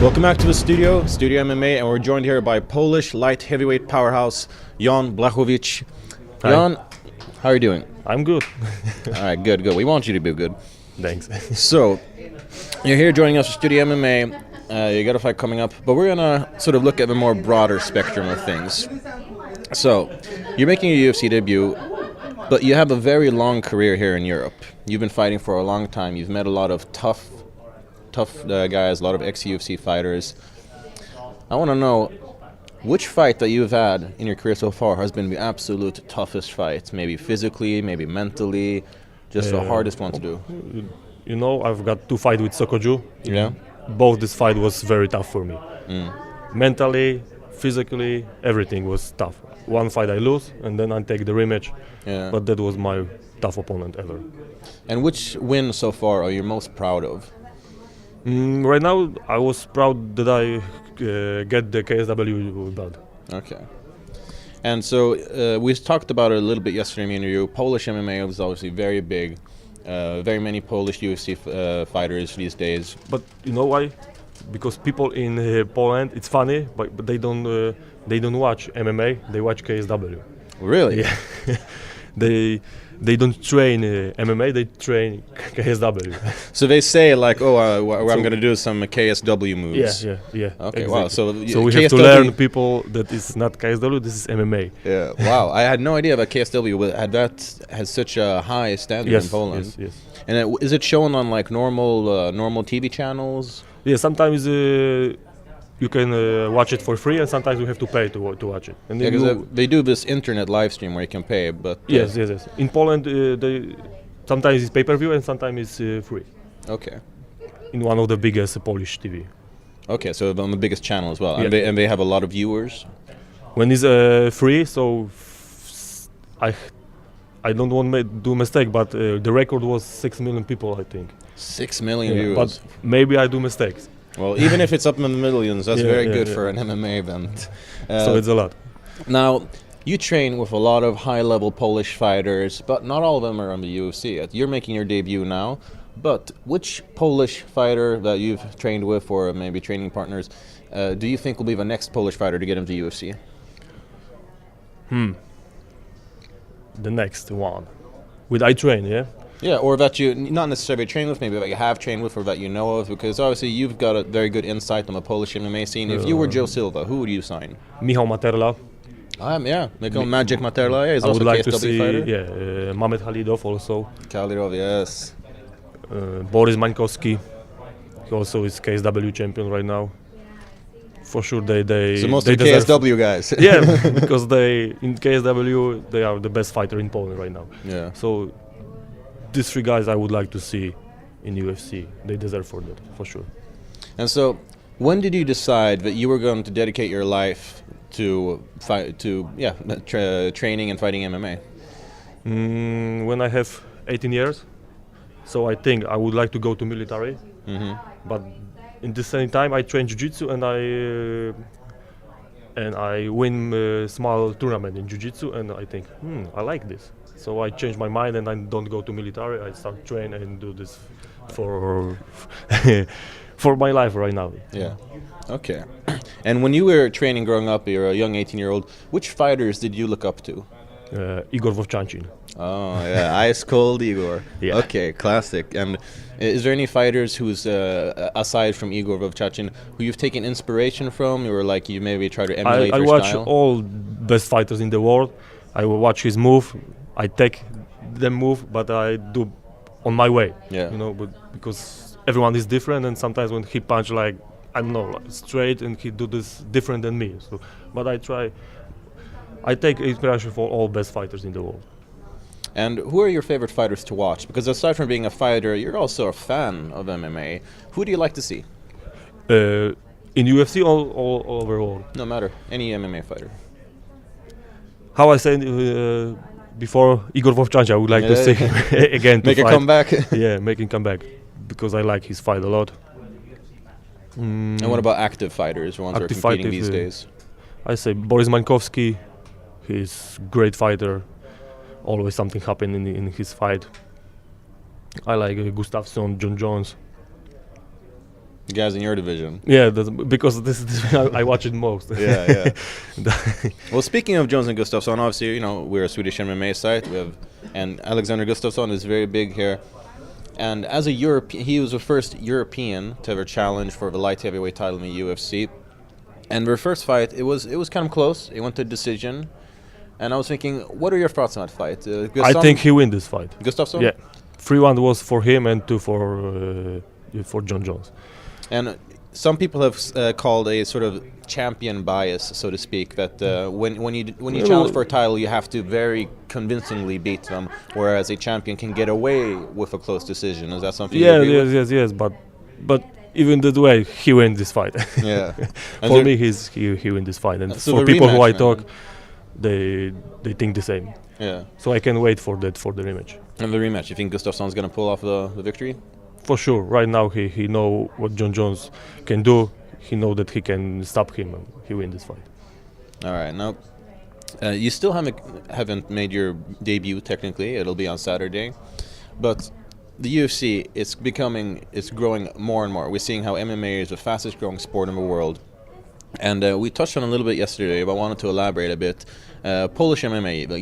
Welcome back to the studio, Studio MMA, and we're joined here by Polish light heavyweight powerhouse Jan Blachowicz. Hi. Jan, how are you doing? I'm good. All right, good. We want you to be good. Thanks. So, you're here joining us for Studio MMA. You got a fight coming up, but we're gonna sort of look at the more broader spectrum of things. So, you're making your UFC debut, but you have a very long career here in Europe. You've been fighting for a long time. You've met a lot of tough guys, a lot of ex-UFC fighters. I want to know which fight that you've had in your career so far has been the absolute toughest fight, maybe physically, maybe mentally, just the hardest one to do. You know, I've got 2 fights with Sokoju. Yeah? Both this fight was very tough for me. Mentally, physically, everything was tough. One fight I lose, and then I take the rematch. Yeah. But that was my tough opponent ever. And which win so far are you most proud of? Right now, I was proud that I get the KSW belt. Okay. And so we talked about it a little bit yesterday in the interview. Polish MMA is obviously very big. Very many Polish UFC fighters these days. But you know why? Because people in Poland, it's funny, but they don't watch MMA. They watch KSW. Really? Yeah. They don't train MMA. They train KSW. So they say like, oh, I'm going to do some KSW moves. Yeah. Okay, exactly. wow. So we have to learn people that it's not KSW. This is MMA. Yeah. Wow. I had no idea about KSW. Has such a high standard in Poland. Yes. And is it shown on like normal TV channels? Yeah. Sometimes you can watch it for free, and sometimes you have to pay to watch it. And Yeah, because they do this internet live stream where you can pay, but... Yes. In Poland, sometimes it's pay-per-view and sometimes it's free. Okay. In one of the biggest Polish TV. Okay, so on the biggest channel as well. Yeah. And they have a lot of viewers? When it's free, so I don't want to do mistake, but the record was 6 million people, I think. 6 million viewers. But maybe I do mistakes. Well, even if it's up in the millions, that's very good yeah. for an MMA event. So it's a lot. Now, you train with a lot of high-level Polish fighters, but not all of them are on the UFC. You're making your debut now, but which Polish fighter that you've trained with, or maybe training partners, do you think will be the next Polish fighter to get into UFC? The next one. With I train, yeah? Yeah, or that you not necessarily train with, maybe that you have trained with or that you know of, because obviously you've got a very good insight on the Polish MMA scene. If you were Joe Silva, who would you sign? Michał Materla. Magic Materla, yeah, he's I also would a like KSW to see, fighter. Mamet Khalidov also. Kalirov, yes. Boris Mańkowski, he also is KSW champion right now. For sure, So most they of the KSW guys. Yeah, because in KSW they are the best fighter in Poland right now. Yeah. So these 3 guys I would like to see in UFC. They deserve for that, for sure. And so, when did you decide that you were going to dedicate your life to training and fighting MMA? When I have 18 years, so I think I would like to go to military. But in the same time, I train jiu-jitsu and I win a small tournament in jiu-jitsu, and I think, I like this. So I changed my mind and I don't go to military. I start train and do this for for my life right now. Yeah. Okay. And when you were training growing up, you're a young 18-year-old, which fighters did you look up to? Igor Vovchanchin. Oh, yeah, ice cold Igor. Yeah. Okay, classic. And is there any fighters who's, aside from Igor Vovchanchin, who you've taken inspiration from, or like you maybe try to emulate I your watch style? all best fighters in the world. I will watch his move. I take the move, but I do on my way. Yeah. You know, but because everyone is different, and sometimes when he punch like straight, and he do this different than me. So, but I take inspiration for all best fighters in the world. And who are your favorite fighters to watch? Because aside from being a fighter, you're also a fan of MMA. Who do you like to see? In UFC, all over the world. No matter, any MMA fighter. How I said before, Igor Vovchanchin, I would like to see him again. Make a comeback. Yeah, make him come back, because I like his fight a lot. And what about active fighters, ones who are competing these days? I say Boris Mańkowski. He's great fighter. Always something happen in his fight. I like Gustafsson, John Jones. The guys in your division. Yeah, because this is I watch it most. Yeah. Well, speaking of Jones and Gustafsson, obviously, you know, we're a Swedish MMA site. And Alexander Gustafsson is very big here. And as a European, he was the first European to ever challenge for the light heavyweight title in the UFC. And their first fight, it was kind of close. It went to decision. And I was thinking, what are your thoughts on that fight? I think he win this fight. Gustafsson? Yeah, 3-1 was for him and 2 for John Jones. And some people have called a sort of champion bias, so to speak, that when you challenge for a title, you have to very convincingly beat them, whereas a champion can get away with a close decision. Is that something? Yeah, yes. But even that way, he win this fight. Yeah. For me, he win this fight, and so for the people who I rematch, talk, they think the same. Yeah. So I can wait for the rematch. And the rematch, you think Gustafsson's going to pull off the victory? For sure. Right now, he know what John Jones can do. He know that he can stop him, and he win this fight. All right. Now, you still haven't made your debut technically. It'll be on Saturday, but the UFC it's growing more and more. We're seeing how MMA is the fastest growing sport in the world, and we touched on a little bit yesterday, but I wanted to elaborate a bit. Polish MMA, the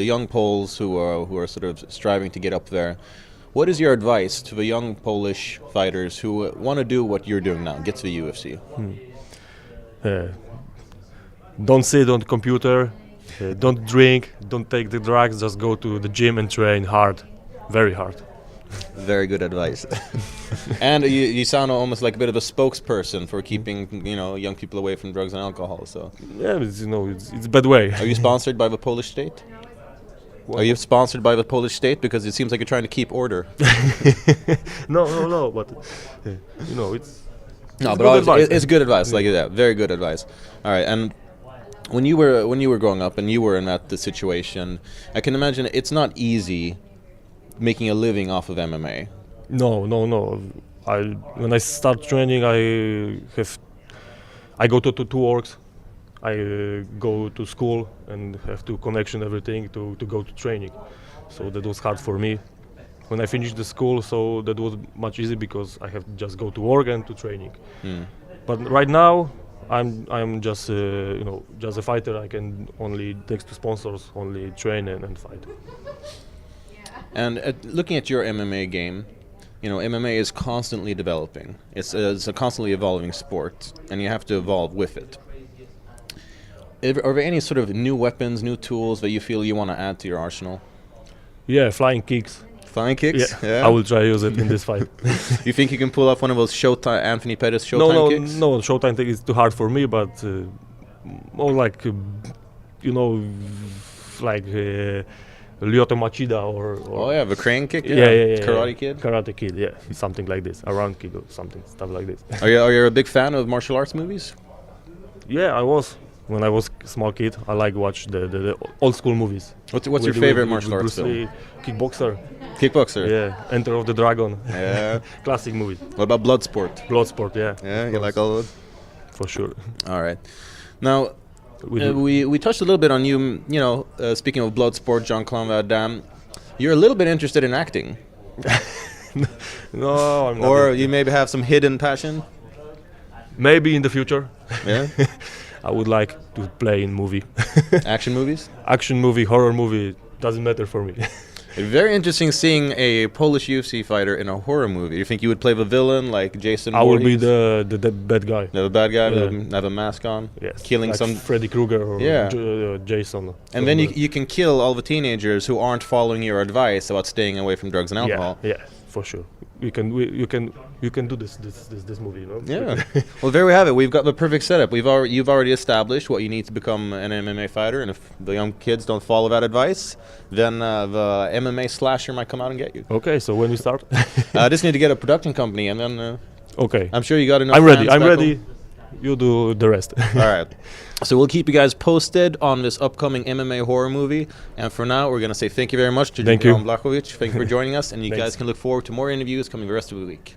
young Poles who are sort of striving to get up there. What is your advice to the young Polish fighters who want to do what you're doing now, get to the UFC? Don't sit on the computer, don't drink, don't take the drugs, just go to the gym and train hard, very hard. Very good advice. And you sound almost like a bit of a spokesperson for keeping young people away from drugs and alcohol. So yeah, it's a bad way. Are you sponsored by the Polish state? Are you sponsored by the Polish state? Because it seems like you're trying to keep order. No, but it's good advice. Like that, very good advice. All right, and when you were growing up and you were in the situation, I can imagine it's not easy making a living off of MMA. No. When I start training, I go to 2 works. I go to school and have to connection everything to go to training. So that was hard for me. When I finished the school, so that was much easier because I have to just go to work and to training. But right now, I'm just just a fighter. I can only thanks to sponsors only train and fight. And looking at your MMA game, MMA is constantly developing. It's a constantly evolving sport, and you have to evolve with it. Are there any sort of new weapons, new tools that you feel you want to add to your arsenal? Yeah, flying kicks. Flying kicks? Yeah. I will try use it in this fight. You think you can pull off one of those Anthony Pettis Showtime kicks? No, Showtime kick is too hard for me, but more like, Lyoto Machida or oh yeah, the crane kick? Yeah. Karate Kid? Karate Kid, yeah. Something like this. A round kick or something, stuff like this. Are you a big fan of martial arts movies? Yeah, I was. When I was a small kid, I like watch the old school movies. What's your favorite martial arts film? Kickboxer. Kickboxer? Yeah, Enter of the Dragon. Yeah. Classic movie. What about Bloodsport? Bloodsport, yeah. Yeah, you like all of those? For sure. All right. Now, we touched a little bit on you, speaking of Bloodsport, Jean-Claude Van Damme. You're a little bit interested in acting. No, I'm not. Or you maybe have some hidden passion? Maybe in the future. Yeah? I would like to play in movie. Action movies? Action movie, horror movie, doesn't matter for me. Very interesting seeing a Polish UFC fighter in a horror movie. You think you would play the villain like Jason I will Voorhees? be the bad guy. The bad guy, Yeah. have a mask on? Yes. Killing like some... Freddy Krueger or Jason. And then you can kill all the teenagers who aren't following your advice about staying away from drugs and alcohol. Yeah, for sure. You can do this movie, Yeah. Well, there we have it. We've got the perfect setup. You've already established what you need to become an MMA fighter, and if the young kids don't follow that advice, then the MMA slasher might come out and get you. Okay, so when we start? I just need to get a production company, and then okay. I'm sure you got enough. I'm ready. fans I'm back ready. home. You do the rest. All right. So we'll keep you guys posted on this upcoming MMA horror movie. And for now, we're going to say thank you very much to Blachowicz. Thank you for joining us. And you guys can look forward to more interviews coming the rest of the week.